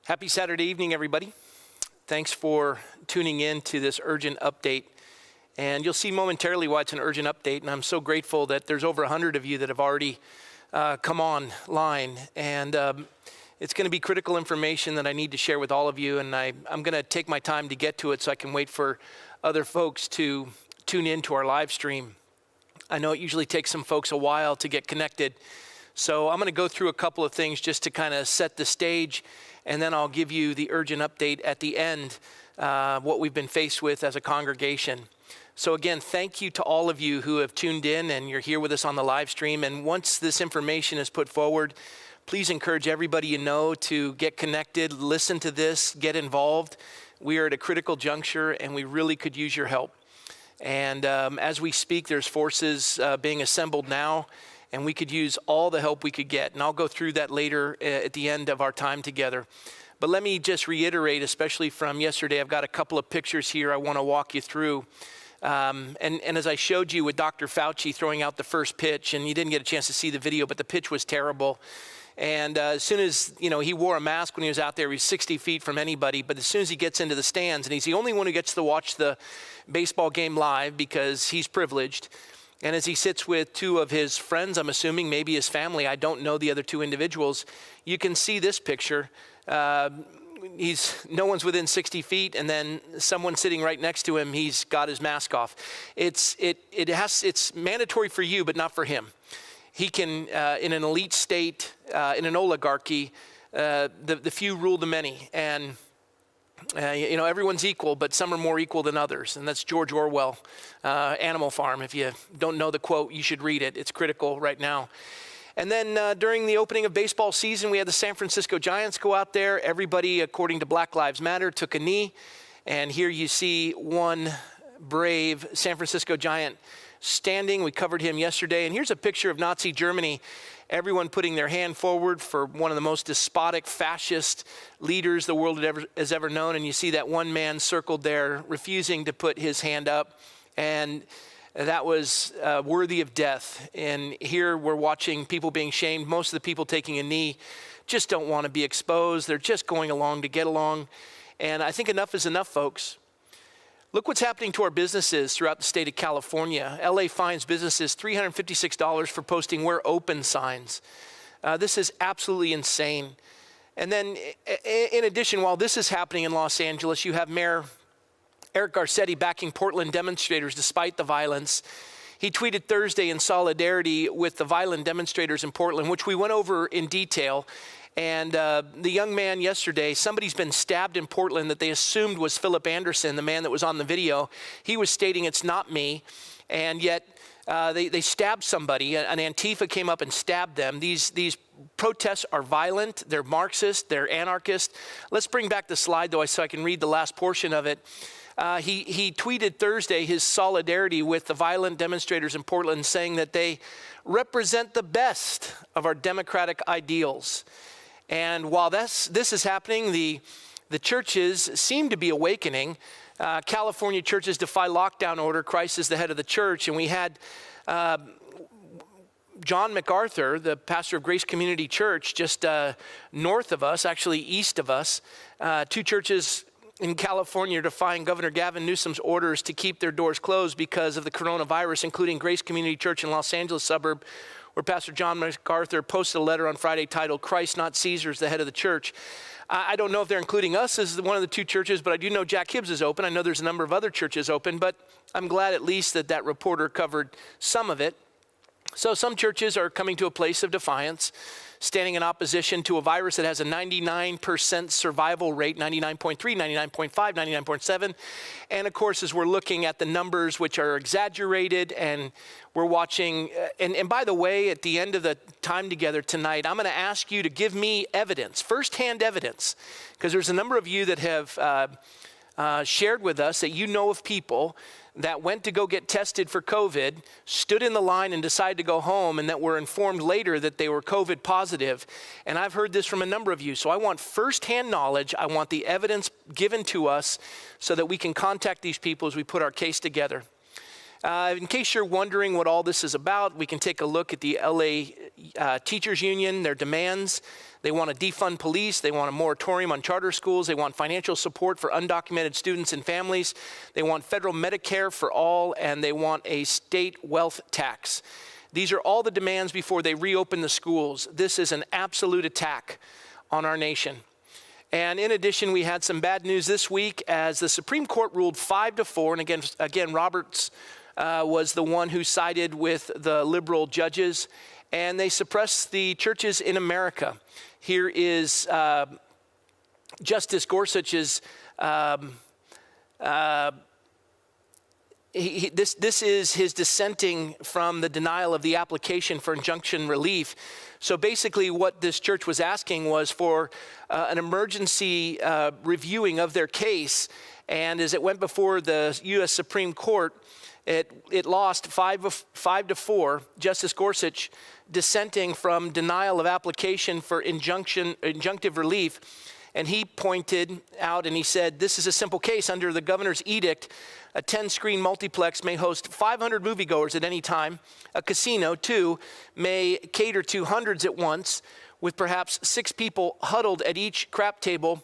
Happy Saturday evening, everybody. Thanks for tuning in to this urgent update. And you'll see momentarily why it's an urgent update. And I'm so grateful that there's over 100 of you that have already come online. And it's going to be critical information that I need to share with all of you. And I'm going to take my time to get to it so I can wait for other folks to tune in to our live stream. I know it usually takes some folks a while to get connected. So I'm going to go through a couple of things just to kind of set the stage. And then I'll give you the urgent update at the end, what we've been faced with as a congregation. So again, thank you to all of you who have tuned in and you're here with us on the live stream. And once this information is put forward, please encourage everybody you know to get connected, listen to this, get involved. We are at a critical juncture and we really could use your help. And as we speak, there's forces being assembled now. And we could use all the help we could get. And I'll go through that later at the end of our time together. But let me just reiterate, especially from yesterday, I've got a couple of pictures here I want to walk you through. And as I showed you with Dr. Fauci throwing out the first pitch, and you didn't get a chance to see the video, but the pitch was terrible. And as soon as, he wore a mask when he was out there, he was 60 feet from anybody. But as soon as he gets into the stands, and he's the only one who gets to watch the baseball game live because he's privileged. And as he sits with two of his friends, I'm assuming, maybe his family, I don't know the other two individuals, you can see this picture. No one's within 60 feet, and then someone sitting right next to him, he's got his mask off. It's mandatory for you, but not for him. He can, in an elite state, in an oligarchy, the few rule the many. And everyone's equal, but some are more equal than others. And that's George Orwell, Animal Farm. If you don't know the quote, you should read it. It's critical right now. And then during the opening of baseball season, we had the San Francisco Giants go out there. Everybody, according to Black Lives Matter, took a knee. And here you see one brave San Francisco Giant standing. We covered him yesterday. And here's a picture of Nazi Germany. Everyone putting their hand forward for one of the most despotic, fascist leaders the world has ever known. And you see that one man circled there, refusing to put his hand up. And that was worthy of death. And here we're watching people being shamed. Most of the people taking a knee just don't want to be exposed. They're just going along to get along. And I think enough is enough, folks. Look what's happening to our businesses throughout the state of California. LA fines businesses $356 for posting "We're open" signs. This is absolutely insane. And then in addition, while this is happening in Los Angeles, you have Mayor Eric Garcetti backing Portland demonstrators despite the violence. He tweeted Thursday in solidarity with the violent demonstrators in Portland, which we went over in detail. And the young man yesterday, somebody's been stabbed in Portland that they assumed was Philip Anderson, the man that was on the video. He was stating it's not me, and yet they stabbed somebody. An Antifa came up and stabbed them. These protests are violent. They're Marxist. They're anarchist. Let's bring back the slide, though, so I can read the last portion of it. He tweeted Thursday his solidarity with the violent demonstrators in Portland, saying that they represent the best of our democratic ideals. And while this is happening, the churches seem to be awakening. California churches defy lockdown order. Christ is the head of the church. And we had John MacArthur, the pastor of Grace Community Church, just north of us, actually east of us. Two churches in California are defying Governor Gavin Newsom's orders to keep their doors closed because of the coronavirus, including Grace Community Church in Los Angeles suburb, where Pastor John MacArthur posted a letter on Friday titled "Christ, Not Caesar, is the Head of the Church." I don't know if they're including us as one of the two churches, but I do know Jack Hibbs is open. I know there's a number of other churches open, but I'm glad at least that reporter covered some of it. So some churches are coming to a place of defiance, standing in opposition to a virus that has a 99% survival rate, 99.3, 99.5, 99.7. And of course, as we're looking at the numbers, which are exaggerated, and we're watching, and by the way, at the end of the time together tonight, I'm going to ask you to give me evidence, firsthand evidence, because there's a number of you that have shared with us that you know of people that went to go get tested for COVID, stood in the line and decided to go home, and that were informed later that they were COVID positive. And I've heard this from a number of you. So I want firsthand knowledge. I want the evidence given to us so that we can contact these people as we put our case together. In case you're wondering what all this is about, we can take a look at the LA Teachers Union, their demands. They want to defund police. They want a moratorium on charter schools. They want financial support for undocumented students and families. They want federal Medicare for all, and they want a state wealth tax. These are all the demands before they reopen the schools. This is an absolute attack on our nation. And in addition, we had some bad news this week as the Supreme Court ruled 5-4. And again, Roberts was the one who sided with the liberal judges, and they suppressed the churches in America. Here is Justice Gorsuch's, this is his dissenting from the denial of the application for injunction relief. So basically what this church was asking was for an emergency reviewing of their case. And as it went before the U.S. Supreme Court, it lost 5-4. Justice Gorsuch dissenting from denial of application for injunctive relief. And he pointed out and he said, this is a simple case. Under the governor's edict, a 10-screen multiplex may host 500 moviegoers at any time. A casino, too, may cater to hundreds at once, with perhaps 6 people huddled at each crap table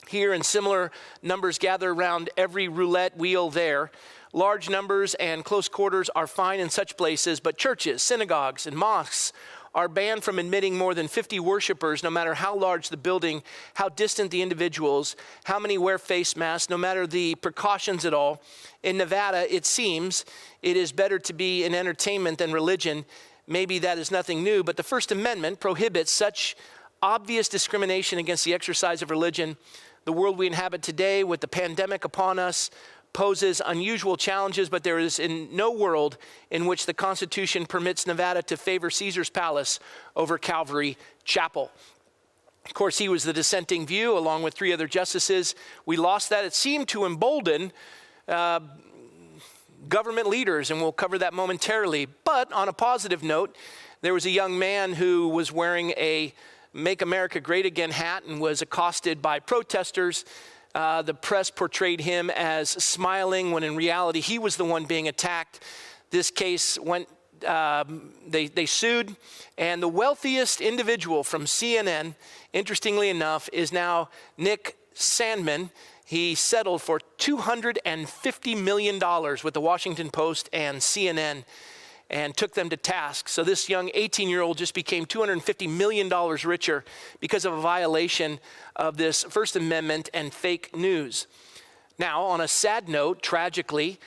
here, and similar numbers gather around every roulette wheel there. Large numbers and close quarters are fine in such places, but churches, synagogues, and mosques are banned from admitting more than 50 worshipers, no matter how large the building, how distant the individuals, how many wear face masks, no matter the precautions at all. In Nevada, it seems it is better to be in entertainment than religion. Maybe that is nothing new, but the First Amendment prohibits such obvious discrimination against the exercise of religion. The world we inhabit today, with the pandemic upon us, poses unusual challenges, but there is in no world in which the Constitution permits Nevada to favor Caesar's Palace over Calvary Chapel. Of course, he was the dissenting view, along with 3 other justices. We lost that. It seemed to embolden government leaders, and we'll cover that momentarily. But on a positive note, there was a young man who was wearing a Make America Great Again hat and was accosted by protesters. The press portrayed him as smiling when in reality he was the one being attacked. This case went, they sued, and the wealthiest individual from CNN, interestingly enough, is now Nick Sandmann. He settled for $250 million with the Washington Post and CNN and took them to task. So this young 18-year-old just became $250 million richer because of a violation of this First Amendment and fake news. Now, on a sad note, tragically,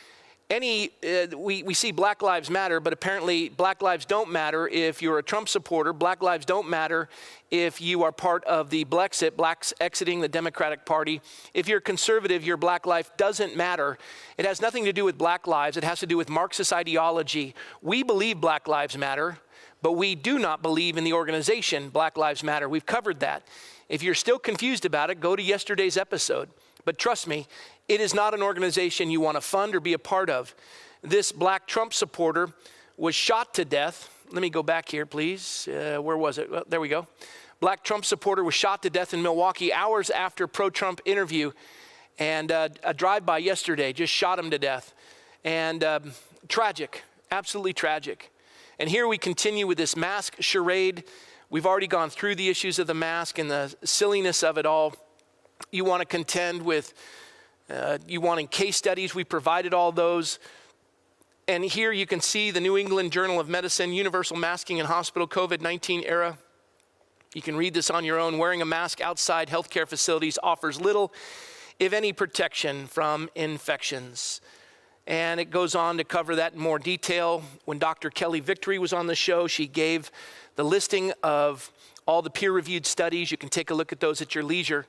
we see Black Lives Matter, but apparently Black lives don't matter if you're a Trump supporter. Black lives don't matter if you are part of the Blexit, blacks exiting the Democratic Party. If you're conservative, your black life doesn't matter. It has nothing to do with black lives. It has to do with Marxist ideology. We believe Black Lives Matter, but we do not believe in the organization Black Lives Matter. We've covered that. If you're still confused about it, go to yesterday's episode. But trust me, it is not an organization you want to fund or be a part of. This black Trump supporter was shot to death. Let me go back here, please. Where was it? Well, there we go. Black Trump supporter was shot to death in Milwaukee hours after pro-Trump interview. And a drive-by yesterday just shot him to death. And tragic, absolutely tragic. And here we continue with this mask charade. We've already gone through the issues of the mask and the silliness of it all. You want to contend with, you wanting case studies, we provided all those. And here you can see the New England Journal of Medicine, universal masking in hospital, COVID-19 era. You can read this on your own. Wearing a mask outside healthcare facilities offers little, if any, protection from infections. And it goes on to cover that in more detail. When Dr. Kelly Victory was on the show, she gave the listing of all the peer-reviewed studies. You can take a look at those at your leisure.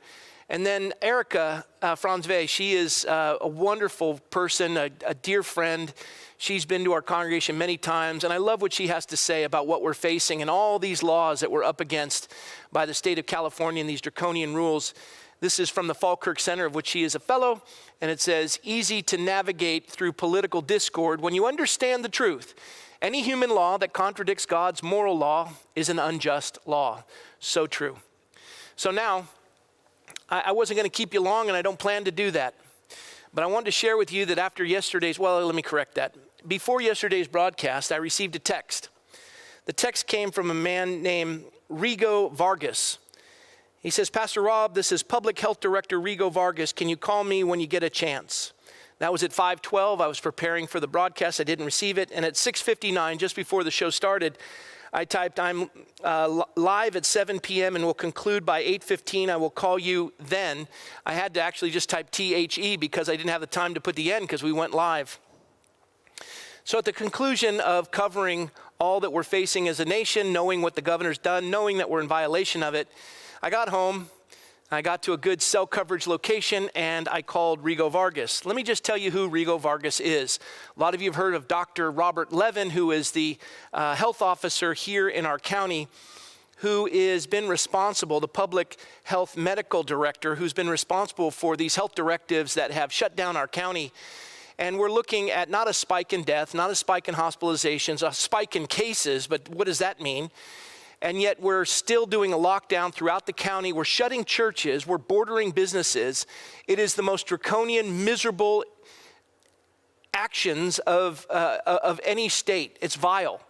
And then Erica Franzve, she is a wonderful person, a dear friend. She's been to our congregation many times, and I love what she has to say about what we're facing and all these laws that we're up against by the state of California and these draconian rules. This is from the Falkirk Center, of which she is a fellow, and it says, easy to navigate through political discord when you understand the truth. Any human law that contradicts God's moral law is an unjust law. So true. So now, I wasn't going to keep you long, and I don't plan to do that. But I wanted to share with you that after yesterday's, well, let me correct that. before yesterday's broadcast, I received a text. The text came from a man named Rigo Vargas. He says, Pastor Rob, this is Public Health Director Rigo Vargas. Can you call me when you get a chance? That was at 5:12. I was preparing for the broadcast. I didn't receive it. And at 6:59, just before the show started, I typed, I'm live at 7 p.m. and will conclude by 8:15. I will call you then. I had to actually just type THE because I didn't have the time to put the N because we went live. So at the conclusion of covering all that we're facing as a nation, knowing what the governor's done, knowing that we're in violation of it, I got home. I got to a good cell coverage location and I called Rigo Vargas. Let me just tell you who Rigo Vargas is. A lot of you have heard of Dr. Robert Levin, who is the health officer here in our county, who has been responsible, the public health medical director, who's been responsible for these health directives that have shut down our county. And we're looking at not a spike in death, not a spike in hospitalizations, a spike in cases, but what does that mean? And yet we're still doing a lockdown throughout the county. We're shutting churches. We're bordering businesses. It is the most draconian, miserable actions of any state. It's vile.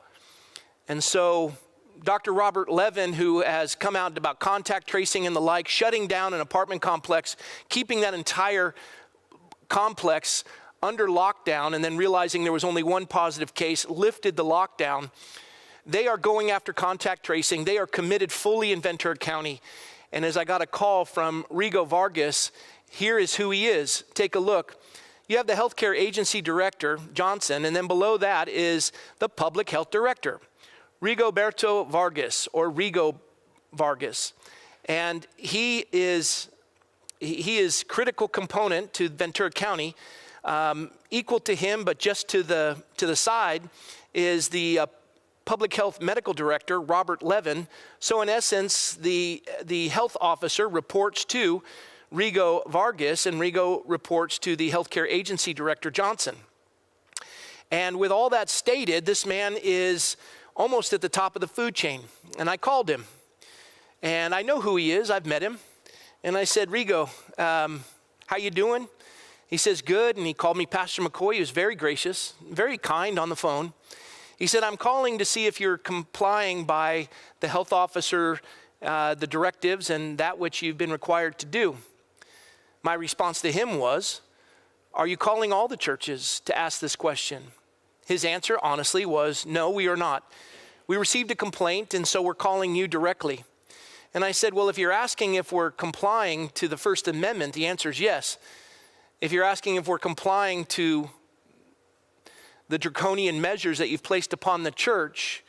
And so Dr. Robert Levin, who has come out about contact tracing and the like, shutting down an apartment complex, keeping that entire complex under lockdown, and then realizing there was only one positive case, lifted the lockdown. They are going after contact tracing. They are committed fully in Ventura County. And as I got a call from Rigo Vargas, here is who he is. Take a look. You have the healthcare agency director, Johnson, and then below that is the public health director, Rigoberto Vargas, or Rigo Vargas. And he is critical component to Ventura County. Equal to him, but just to the side, is the Public Health Medical Director, Robert Levin. So in essence, the health officer reports to Rigo Vargas, and Rigo reports to the Healthcare Agency Director, Johnson. And with all that stated, this man is almost at the top of the food chain. And I called him. And I know who he is. I've met him. And I said, Rigo, how you doing? He says, good. And he called me Pastor McCoy. He was very gracious, very kind on the phone. He said, I'm calling to see if you're complying by the health officer, the directives, and that which you've been required to do. My response to him was, are you calling all the churches to ask this question? His answer, honestly, was, no, we are not. We received a complaint, and so we're calling you directly. And I said, well, if you're asking if we're complying to the First Amendment, the answer is yes. If you're asking if we're complying to the draconian measures that you've placed upon the church,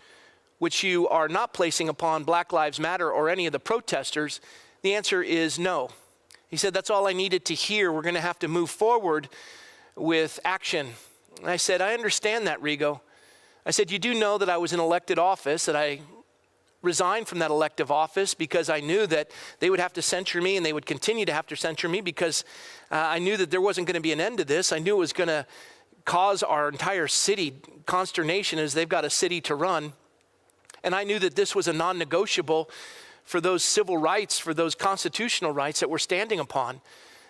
which you are not placing upon Black Lives Matter or any of the protesters, the answer is no. He said, that's all I needed to hear. We're going to have to move forward with action. And I said, I understand that, Rigo. I said, you do know that I was in elected office, that I resigned from that elective office because I knew that they would have to censure me, and they would continue to have to censure me because I knew that there wasn't going to be an end to this. I knew it was going to cause our entire city consternation as they've got a city to run. And I knew that this was a non-negotiable for those civil rights, for those constitutional rights that we're standing upon,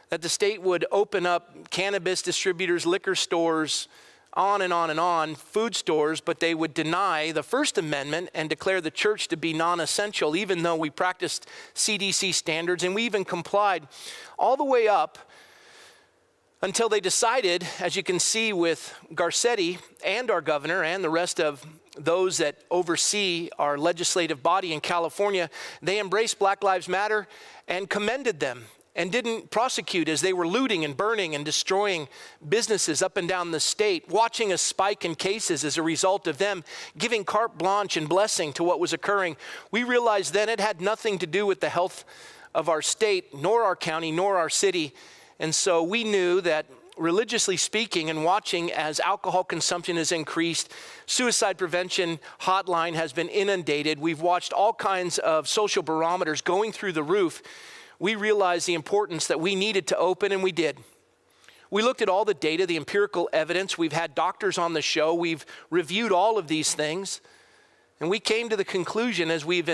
that the state would open up cannabis distributors, liquor stores, on and on and on, food stores, but they would deny the First Amendment and declare the church to be non-essential, even though we practiced CDC standards, and we even complied all the way up until they decided, as you can see with Garcetti and our governor and the rest of those that oversee our legislative body in California, they embraced Black Lives Matter and commended them and didn't prosecute as they were looting and burning and destroying businesses up and down the state, watching a spike in cases as a result of them giving carte blanche and blessing to what was occurring. We realized then it had nothing to do with the health of our state, nor our county, nor our city. And so we knew that religiously speaking and watching as alcohol consumption has increased, suicide prevention hotline has been inundated. We've watched all kinds of social barometers going through the roof. We realized the importance that we needed to open, and we did. We looked at all the data, the empirical evidence. We've had doctors on the show. We've reviewed all of these things. And we came to the conclusion as we've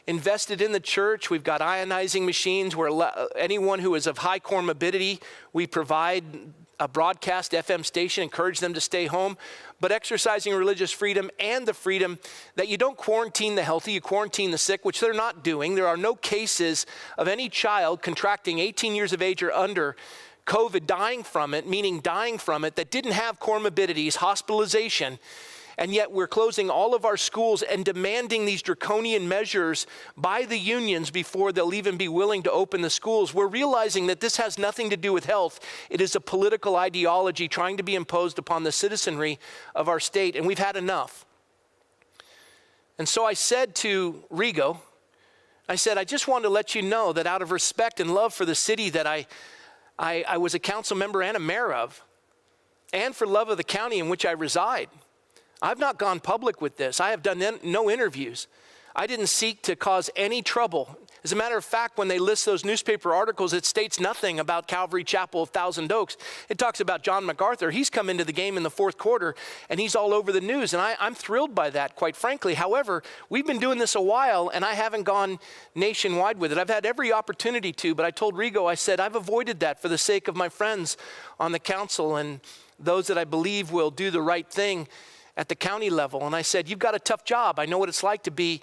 invested in the church, we've got ionizing machines where anyone who is of high comorbidity, we provide a broadcast FM station, encourage them to stay home, but exercising religious freedom and the freedom that you don't quarantine the healthy, you quarantine the sick, which they're not doing. There are no cases of any child contracting 18 years of age or under COVID dying from it, meaning dying from it, that didn't have comorbidities, hospitalization. And yet we're closing all of our schools and demanding these draconian measures by the unions before they'll even be willing to open the schools. We're realizing that this has nothing to do with health. It is a political ideology trying to be imposed upon the citizenry of our state, and we've had enough. And so I said to Rigo, I said, I just wanted to let you know that out of respect and love for the city that I was a council member and a mayor of, and for love of the county in which I reside, I've not gone public with this. I have done no interviews. I didn't seek to cause any trouble. As a matter of fact, when they list those newspaper articles, it states nothing about Calvary Chapel of Thousand Oaks. It talks about John MacArthur. He's come into the game in the fourth quarter, and he's all over the news, and I'm thrilled by that, quite frankly. However, we've been doing this a while, and I haven't gone nationwide with it. I've had every opportunity to, but I told Rigo, I said, I've avoided that for the sake of my friends on the council and those that I believe will do the right thing at the county level. And I said, you've got a tough job. I know what it's like to be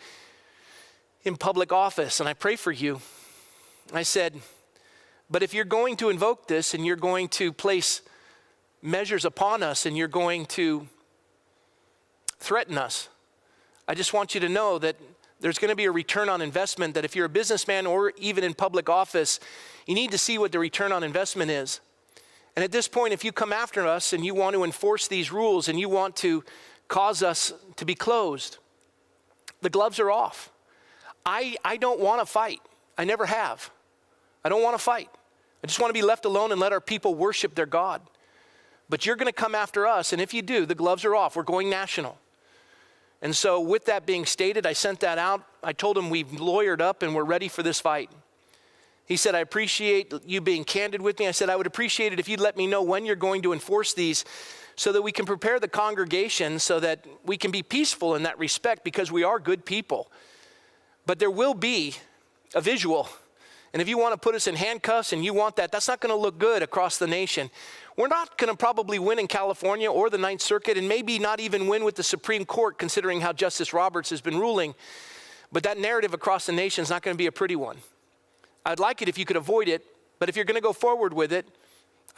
in public office, and I pray for you. I said, but if you're going to invoke this and you're going to place measures upon us and you're going to threaten us, I just want you to know that there's going to be a return on investment, that if you're a businessman or even in public office, you need to see what the return on investment is. And at this point, if you come after us and you want to enforce these rules and you want to cause us to be closed, the gloves are off. I don't want to fight. I never have. I don't want to fight. I just want to be left alone and let our people worship their God. But you're going to come after us, and if you do, the gloves are off. We're going national. And so with that being stated, I sent that out. I told him we've lawyered up and we're ready for this fight. He said, I appreciate you being candid with me. I said, I would appreciate it if you'd let me know when you're going to enforce these so that we can prepare the congregation so that we can be peaceful in that respect, because we are good people. But there will be a visual. And if you want to put us in handcuffs and you want that, that's not going to look good across the nation. We're not going to probably win in California or the Ninth Circuit, and maybe not even win with the Supreme Court, considering how Justice Roberts has been ruling. But that narrative across the nation is not going to be a pretty one. I'd like it if you could avoid it, but if you're going to go forward with it,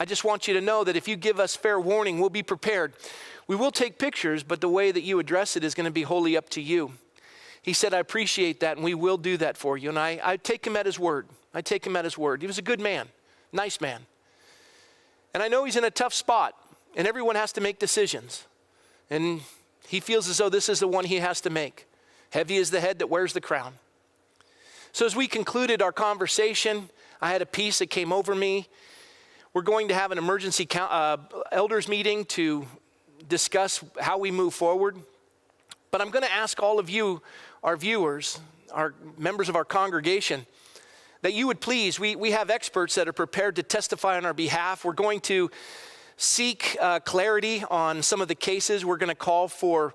I just want you to know that if you give us fair warning, we'll be prepared. We will take pictures, but the way that you address it is going to be wholly up to you. He said, I appreciate that, and we will do that for you. And I take him at his word. I take him at his word. He was a good man, nice man. And I know he's in a tough spot, and everyone has to make decisions. And he feels as though this is the one he has to make. Heavy is the head that wears the crown. So as we concluded our conversation, I had a peace that came over me. We're going to have an emergency elders meeting to discuss how we move forward. But I'm going to ask all of you, our viewers, our members of our congregation, that you would please, we have experts that are prepared to testify on our behalf. We're going to seek clarity on some of the cases. We're going to call for,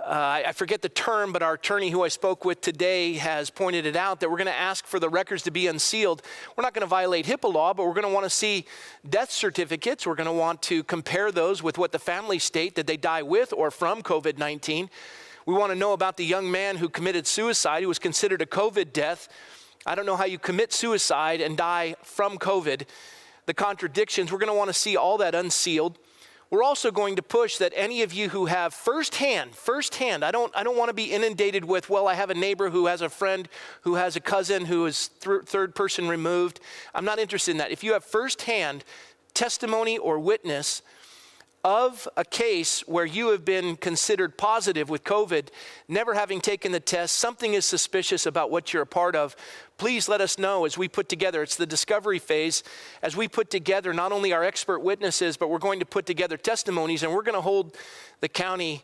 I forget the term, but our attorney who I spoke with today has pointed it out, that we're going to ask for the records to be unsealed. We're not going to violate HIPAA law, but we're going to want to see death certificates. We're going to want to compare those with what the families state that they die with or from COVID-19. We want to know about the young man who committed suicide, who was considered a COVID death. I don't know how you commit suicide and die from COVID. The contradictions, we're going to want to see all that unsealed. We're also going to push that any of you who have firsthand, I don't want to be inundated with, well, I have a neighbor who has a friend who has a cousin who is third person removed. I'm not interested in that. If you have firsthand testimony or witness of a case where you have been considered positive with COVID, never having taken the test, something is suspicious about what you're a part of, please let us know as we put together, it's the discovery phase, as we put together not only our expert witnesses, but we're going to put together testimonies, and we're going to hold the county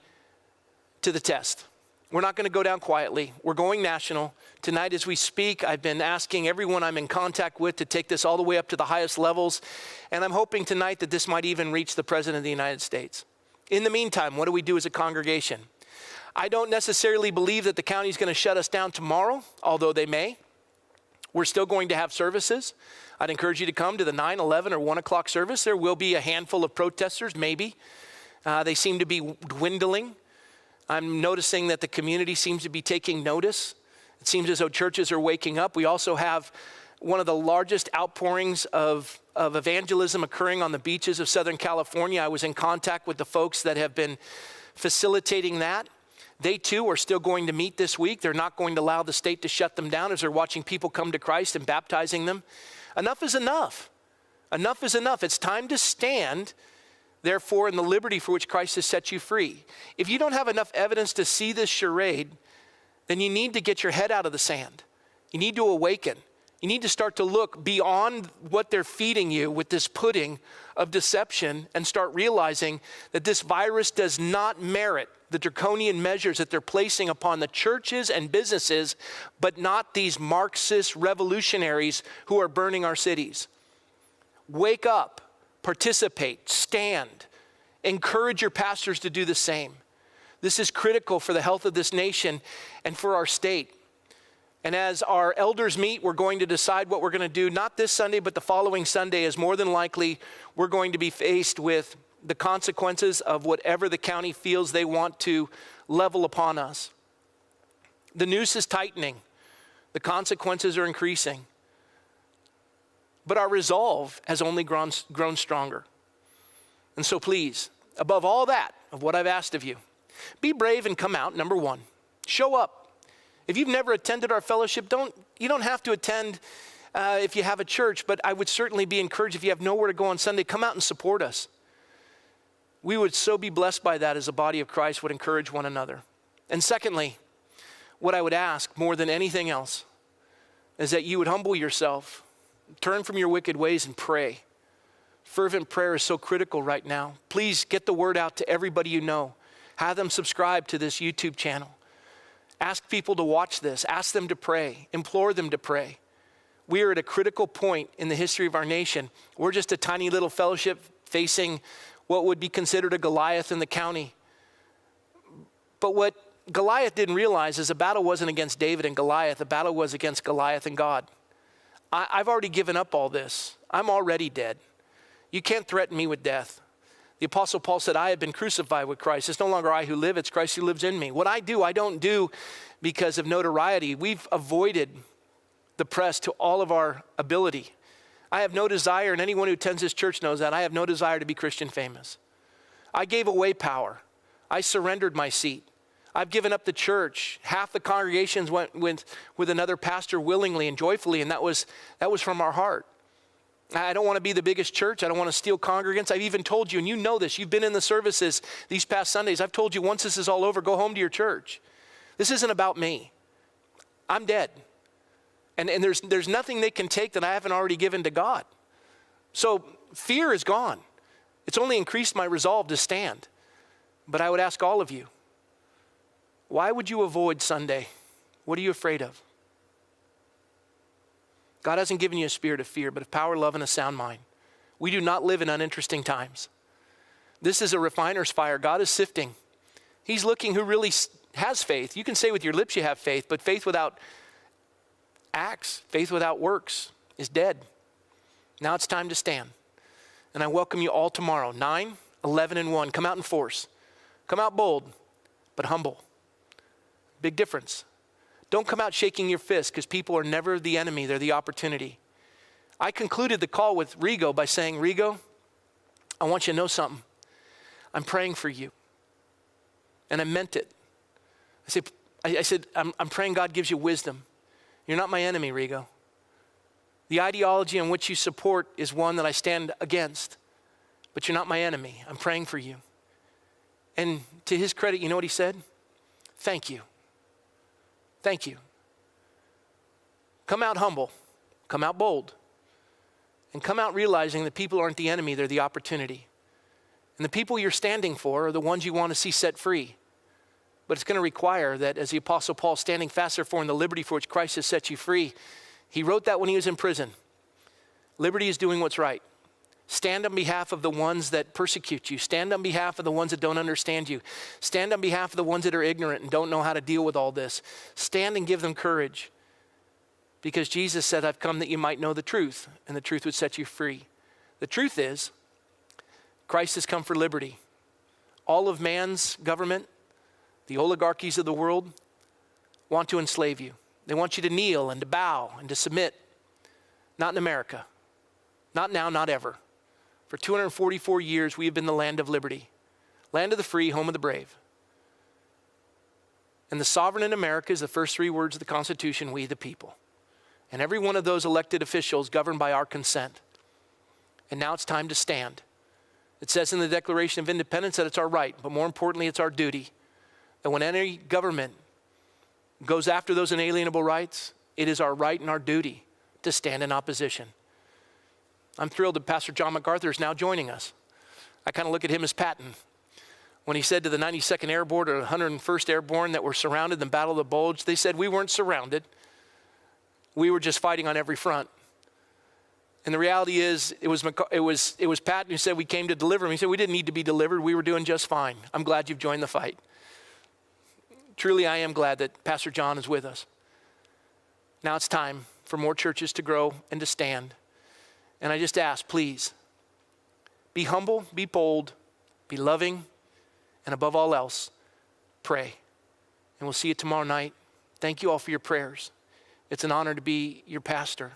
to the test. We're not going to go down quietly. We're going national. Tonight as we speak, I've been asking everyone I'm in contact with to take this all the way up to the highest levels. And I'm hoping tonight that this might even reach the President of the United States. In the meantime, what do we do as a congregation? I don't necessarily believe that the county is going to shut us down tomorrow, although they may. We're still going to have services. I'd encourage you to come to the 9, 11, or 1 o'clock service. There will be a handful of protesters, maybe. They seem to be dwindling. I'm noticing that the community seems to be taking notice. It seems as though churches are waking up. We also have one of the largest outpourings of evangelism occurring on the beaches of Southern California. I was in contact with the folks that have been facilitating that. They too are still going to meet this week. They're not going to allow the state to shut them down as they're watching people come to Christ and baptizing them. Enough is enough. Enough is enough. It's time to stand, therefore, in the liberty for which Christ has set you free. If you don't have enough evidence to see this charade, then you need to get your head out of the sand. You need to awaken. You need to start to look beyond what they're feeding you with this pudding of deception and start realizing that this virus does not merit the draconian measures that they're placing upon the churches and businesses, but not these Marxist revolutionaries who are burning our cities. Wake up, participate, stand, encourage your pastors to do the same. This is critical for the health of this nation and for our state. And as our elders meet, we're going to decide what we're going to do, not this Sunday, but the following Sunday, as more than likely we're going to be faced with the consequences of whatever the county feels they want to level upon us. The noose is tightening. The consequences are increasing. But our resolve has only grown stronger. And so please, above all that, of what I've asked of you, be brave and come out, number one. Show up. If you've never attended our fellowship, you don't have to attend if you have a church, but I would certainly be encouraged if you have nowhere to go on Sunday, come out and support us. We would so be blessed by that as a body of Christ would encourage one another. And secondly, what I would ask more than anything else is that you would humble yourself, turn from your wicked ways and pray. Fervent prayer is so critical right now. Please get the word out to everybody you know. Have them subscribe to this YouTube channel. Ask people to watch this. Ask them to pray. Implore them to pray. We are at a critical point in the history of our nation. We're just a tiny little fellowship facing what would be considered a Goliath in the county. But what Goliath didn't realize is the battle wasn't against David and Goliath. The battle was against Goliath and God. I've already given up all this. I'm already dead. You can't threaten me with death. The Apostle Paul said, I have been crucified with Christ. It's no longer I who live, it's Christ who lives in me. What I do, I don't do because of notoriety. We've avoided the press to all of our ability. I have no desire, and anyone who attends this church knows that, I have no desire to be Christian famous. I gave away power. I surrendered my seat. I've given up the church. Half the congregations went with another pastor willingly and joyfully, and that was from our heart. I don't want to be the biggest church. I don't want to steal congregants. I've even told you, and you know this, you've been in the services these past Sundays. I've told you once this is all over, go home to your church. This isn't about me. I'm dead. And there's nothing they can take that I haven't already given to God. So fear is gone. It's only increased my resolve to stand. But I would ask all of you, why would you avoid Sunday? What are you afraid of? God hasn't given you a spirit of fear, but of power, love, and a sound mind. We do not live in uninteresting times. This is a refiner's fire. God is sifting. He's looking who really has faith. You can say with your lips you have faith, but faith without acts, faith without works is dead. Now it's time to stand. And I welcome you all tomorrow, 9, 11, and 1. Come out in force. Come out bold, but humble. Big difference. Don't come out shaking your fist because people are never the enemy, they're the opportunity. I concluded the call with Rigo by saying, Rigo, I want you to know something. I'm praying for you. And I meant it. I said, I'm praying God gives you wisdom. You're not my enemy, Rigo. The ideology in which you support is one that I stand against, but you're not my enemy. I'm praying for you. And to his credit, you know what he said? Thank you. Thank you. Come out humble, come out bold, and come out realizing that people aren't the enemy, they're the opportunity. And the people you're standing for are the ones you want to see set free. But it's going to require that, as the Apostle Paul, standing fast therefore in the liberty for which Christ has set you free, he wrote that when he was in prison. Liberty is doing what's right. Stand on behalf of the ones that persecute you. Stand on behalf of the ones that don't understand you. Stand on behalf of the ones that are ignorant and don't know how to deal with all this. Stand and give them courage. Because Jesus said, I've come that you might know the truth, and the truth would set you free. The truth is, Christ has come for liberty. All of man's government, the oligarchies of the world, want to enslave you. They want you to kneel and to bow and to submit. Not in America. Not now, not ever. For 244 years, we have been the land of liberty. Land of the free, home of the brave. And the sovereign in America is the first three words of the Constitution, we the people. And every one of those elected officials governed by our consent. And now it's time to stand. It says in the Declaration of Independence that it's our right, but more importantly, it's our duty. That when any government goes after those inalienable rights, it is our right and our duty to stand in opposition. I'm thrilled that Pastor John MacArthur is now joining us. I kind of look at him as Patton. When he said to the 92nd Airborne or 101st Airborne that were surrounded in the Battle of the Bulge, they said, we weren't surrounded. We were just fighting on every front. And the reality is, it was Patton who said we came to deliver him. He said we didn't need to be delivered. We were doing just fine. I'm glad you've joined the fight. Truly, I am glad that Pastor John is with us. Now it's time for more churches to grow and to stand. And I just ask, please, be humble, be bold, be loving, and above all else, pray. And we'll see you tomorrow night. Thank you all for your prayers. It's an honor to be your pastor.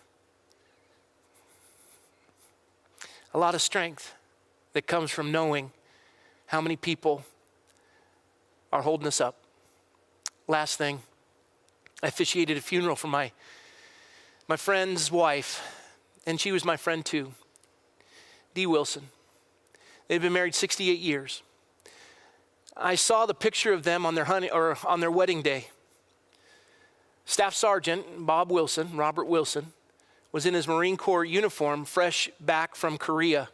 A lot of strength that comes from knowing how many people are holding us up. Last thing, I officiated a funeral for my friend's wife, and she was my friend too, Dee Wilson. They'd been married 68 years. I saw the picture of them on their wedding day. Staff Sergeant Robert Wilson, was in his Marine Corps uniform, fresh back from Korea,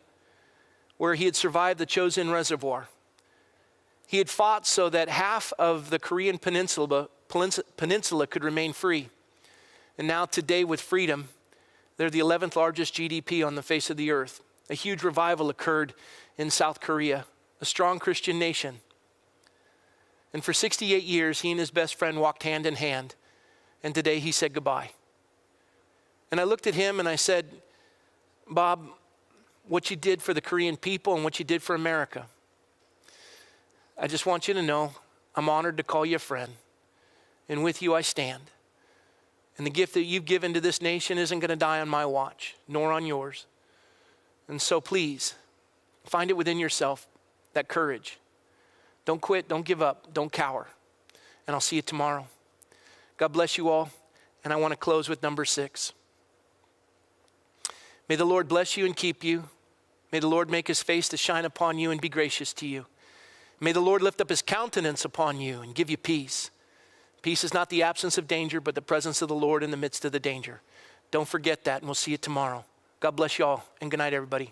where he had survived the Chosin Reservoir. He had fought so that half of the Korean peninsula could remain free. And now today with freedom, they're the 11th largest GDP on the face of the earth. A huge revival occurred in South Korea, a strong Christian nation. And for 68 years, he and his best friend walked hand in hand. And today he said goodbye. And I looked at him and I said, Bob, what you did for the Korean people and what you did for America, I just want you to know I'm honored to call you a friend. And with you I stand. And the gift that you've given to this nation isn't going to die on my watch, nor on yours. And so please, find it within yourself, that courage. Don't quit, don't give up, don't cower. And I'll see you tomorrow. God bless you all. And I want to close with number 6. May the Lord bless you and keep you. May the Lord make his face to shine upon you and be gracious to you. May the Lord lift up his countenance upon you and give you peace. Peace is not the absence of danger, but the presence of the Lord in the midst of the danger. Don't forget that, and we'll see you tomorrow. God bless you all, and good night, everybody.